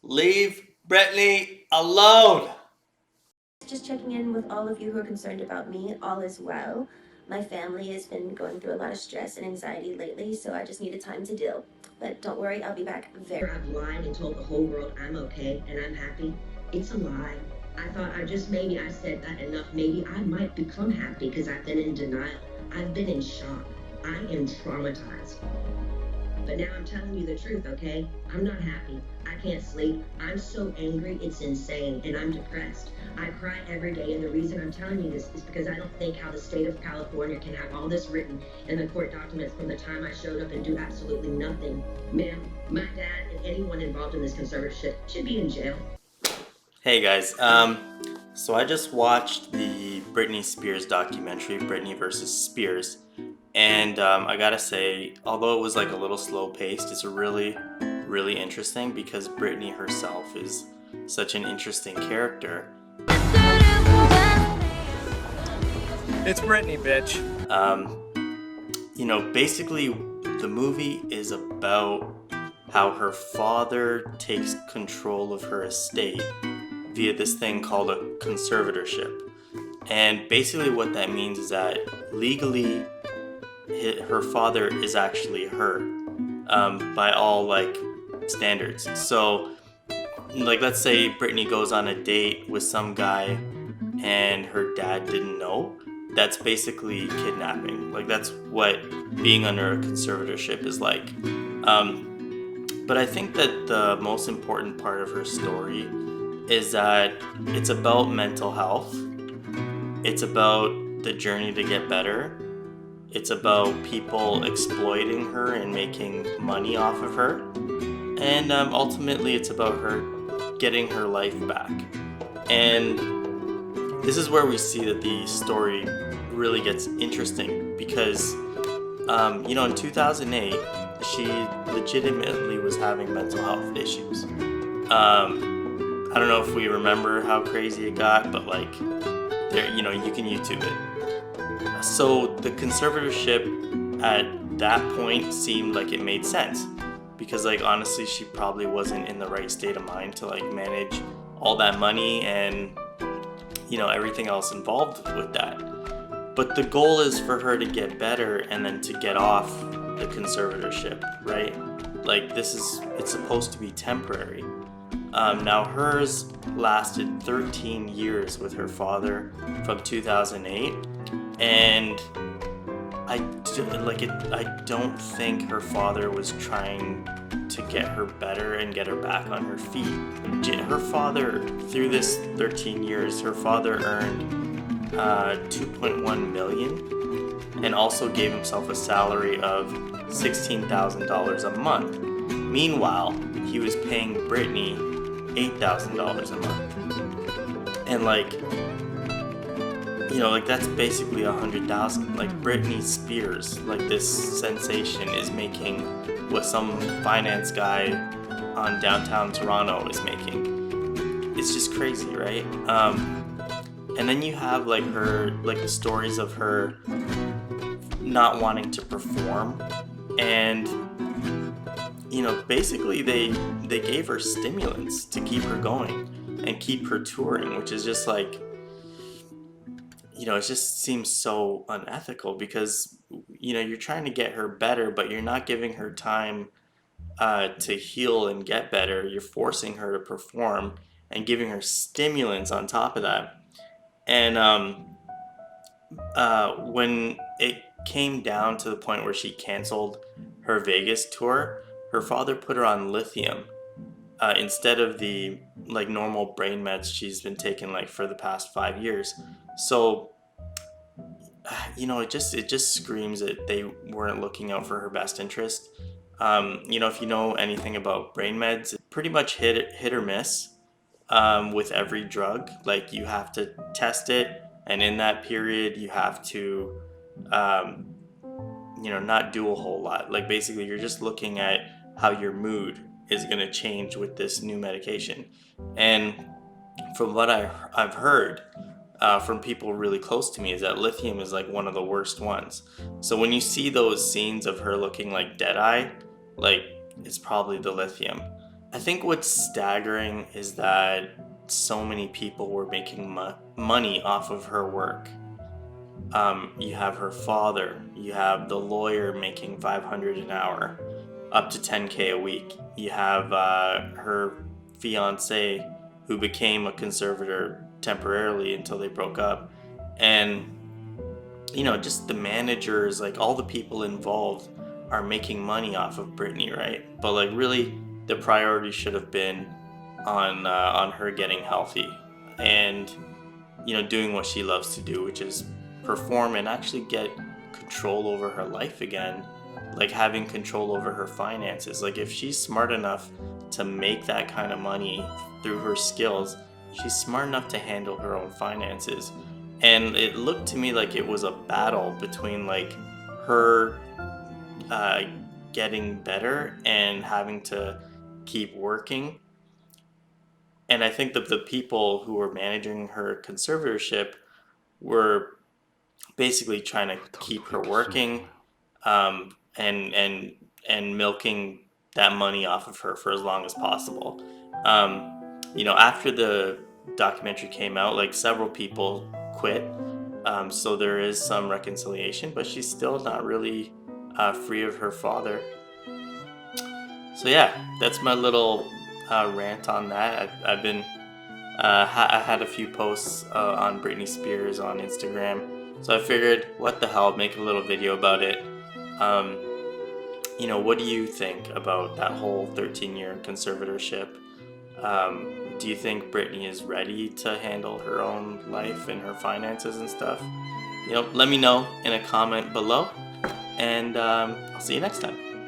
Leave Brittany alone. Just checking in with all of you who are concerned about me. All is well. My family has been going through a lot of stress and anxiety lately, so I just needed time to deal. But don't worry, I'll be back very. I've lied and told the whole world I'm okay and I'm happy. It's a lie. I thought maybe I said that enough. Maybe I might become happy because I've been in denial. I've been in shock. I am traumatized. But now I'm telling you the truth, okay? I'm not happy. I can't sleep. I'm so angry, it's insane, and I'm depressed. I cry every day, and the reason I'm telling you this is because I don't think how the state of California can have all this written in the court documents from the time I showed up and do absolutely nothing. Ma'am, my dad and anyone involved in this conservatorship should be in jail. Hey guys, so I just watched the Britney Spears documentary, Britney versus Spears, and I gotta say, although it was like a little slow paced, it's really interesting because Britney herself is such an interesting character. It's Britney, bitch. Basically, the movie is about how her father takes control of her estate via this thing called a conservatorship. And basically what that means is that legally her father is actually her, by all like standards. So like, let's say Britney goes on a date with some guy and her dad didn't know. That's basically kidnapping. Like, that's what being under a conservatorship is like. But I think that the most important part of her story is that it's about mental health. It's about the journey to get better. It's about people exploiting her and making money off of her. And ultimately, it's about her getting her life back. And this is where we see that the story really gets interesting because, in 2008, she legitimately was having mental health issues. I don't know if we remember how crazy it got, but like, there, you can YouTube it. So the conservatorship at that point seemed like it made sense because, like, honestly, she probably wasn't in the right state of mind to like manage all that money and everything else involved with that. But the goal is for her to get better and then to get off the conservatorship, right? Like, it's supposed to be temporary. Now hers lasted 13 years with her father from 2008, and I don't think her father was trying to get her better and get her back on her feet. Her father, through this 13 years, her father earned $2.1 million and also gave himself a salary of $16,000 a month. Meanwhile, he was paying Britney $8,000 a month. And that's basically $100,000. Like, Britney Spears, like, this sensation is making what some finance guy on downtown Toronto is making. It's just crazy, right? And then you have like the stories of her not wanting to perform, and basically they gave her stimulants to keep her going and keep her touring, which is just like, it just seems so unethical because you're trying to get her better, but you're not giving her time to heal and get better. You're forcing her to perform and giving her stimulants on top of that. And when it came down to the point where she canceled her Vegas tour, her father put her on lithium instead of the like normal brain meds she's been taking like for the past 5 years. So it just screams that they weren't looking out for her best interest. If you know anything about brain meds, it's pretty much hit or miss with every drug. Like, you have to test it, and in that period you have to not do a whole lot. Like, basically you're just looking at how your mood is going to change with this new medication. And from what I've heard from people really close to me is that lithium is like one of the worst ones. So when you see those scenes of her looking like Deadeye, like, it's probably the lithium. I think what's staggering is that so many people were making money off of her work. You have her father, you have the lawyer making 500 an hour, up to 10K a week. You have her fiance, who became a conservator temporarily until they broke up, and just the managers, like all the people involved, are making money off of Britney, right? But like really, the priority should have been on her getting healthy and doing what she loves to do, which is perform and actually get control over her life again, like having control over her finances. Like if she's smart enough to make that kind of money through her skills, she's smart enough to handle her own finances. And it looked to me like it was a battle between like her getting better and having to keep working. And I think that the people who were managing her conservatorship were basically trying to keep her working, and milking that money off of her for as long as possible. After the documentary came out, like several people quit, so there is some reconciliation, but she's still not really free of her father. So yeah, that's my little rant on that. I've been I had a few posts on Britney Spears on Instagram, so I figured, what the hell, make a little video about it. What do you think about that whole 13-year conservatorship? Do you think Britney is ready to handle her own life and her finances and stuff? Let me know in a comment below, and I'll see you next time.